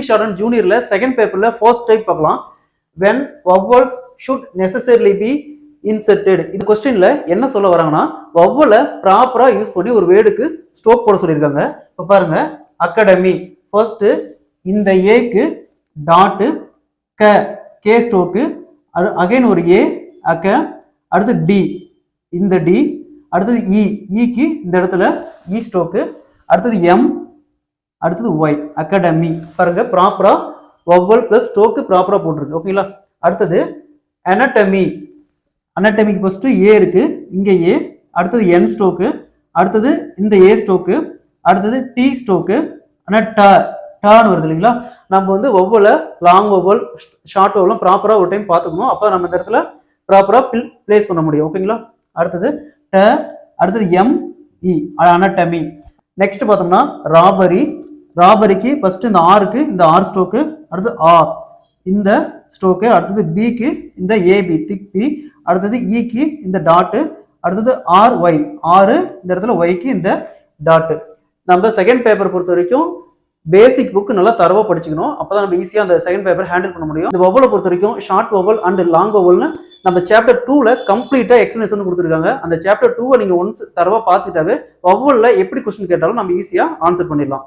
English short ஜூனியர்ல second பேப்பர்ல first type பார்க்கலாம். when vowels should necessarily be inserted. இந்த கொஸ்டின்ல என்ன சொல்ல வராங்கன்னா வவ்வலை ப்ராப்பரா யூஸ் பண்ணி ஒரு வேர்டுக்கு ஸ்ட்ரோக் போட சொல்லியிருக்காங்க. இப்போ பாருங்க, அகாடமி ஃபர்ஸ்ட் இந்த ஏக்கு டாட்டு கே ஸ்ட்ரோக்கு, அகைன் ஒரு ஏ அக்க, அடுத்து டி இந்த டி, அடுத்தது இக்கு இந்த இடத்துல இ ஸ்ட்ரோக்கு, அடுத்தது எம், அடுத்தது ஒய் அகாடமி. பாருங்க ப்ராப்பரா வவ்வல் பிளஸ் ஸ்ட்ரோக்கு ப்ராப்பரா போட்டிருக்கு. ஓகேங்களா? அடுத்தது அனாட்டமி. அனாட்டமிக்கு ஃபர்ஸ்ட் ஏ இருக்கு, இங்க ஏ, அடுத்தது என் ஸ்ட்ரோக்கு, அடுத்தது இந்த ஏ ஸ்ட்ரோக்கு, அடுத்தது டி ஸ்ட்ரோக்கு, ஆனால் டான்னு வருது இல்லைங்களா? நம்ம வந்து ஒவ்வொரு லாங் ஒவ்வொரு ஷார்ட் ஒவ்வொரு ப்ராப்பரா ஒரு டைம் பார்த்துக்கணும். அப்போ நம்ம இந்த இடத்துல ப்ராப்பரா பிளேஸ் பண்ண முடியும். ஓகேங்களா? அடுத்தது ட, அடுத்தது எம் இ அனாட்டமி. நெக்ஸ்ட் பார்த்தோம்னா ராபரி. ராபரிக்கு ஃபர்ஸ்ட் இந்த ஆருக்கு இந்த ஆர் ஸ்ட்ரோக்கு, அடுத்து ஆர் இந்த ஸ்ட்ரோக்கு, அடுத்தது பிக்கு இந்த ஏபி திக் பி, அடுத்தது இக்கு இந்த டாட்டு, அடுத்தது ஆர் ஒய் ஆறு இந்த இடத்துல ஒய்க்கு இந்த டாட்டு. நம்ம செகண்ட் பேப்பர் பொறுத்த வரைக்கும் பேசிக் புக் நல்லா தரவா படிச்சுக்கணும். அப்பதான் நம்ம ஈஸியா அந்த செகண்ட் பேப்பர் ஹேண்டில் பண்ண முடியும். இந்த வவ்வலை பொறுத்த வரைக்கும் ஷார்ட் வவ்வல் அண்ட் லாங் வவ்வல்னு நம்ம சாப்டர் 2ல கம்ப்ளீட்டா எக்ஸ்பிளனேஷன் கொடுத்துருக்காங்க. அந்த சாப்டர் 2 நீங்க ஒன்ஸ் தரவா பார்த்துட்டாவே வவ்வல்ல எப்படி கொஸ்டின் கேட்டாலும் நம்ம ஈஸியா ஆன்சர் பண்ணிடலாம்.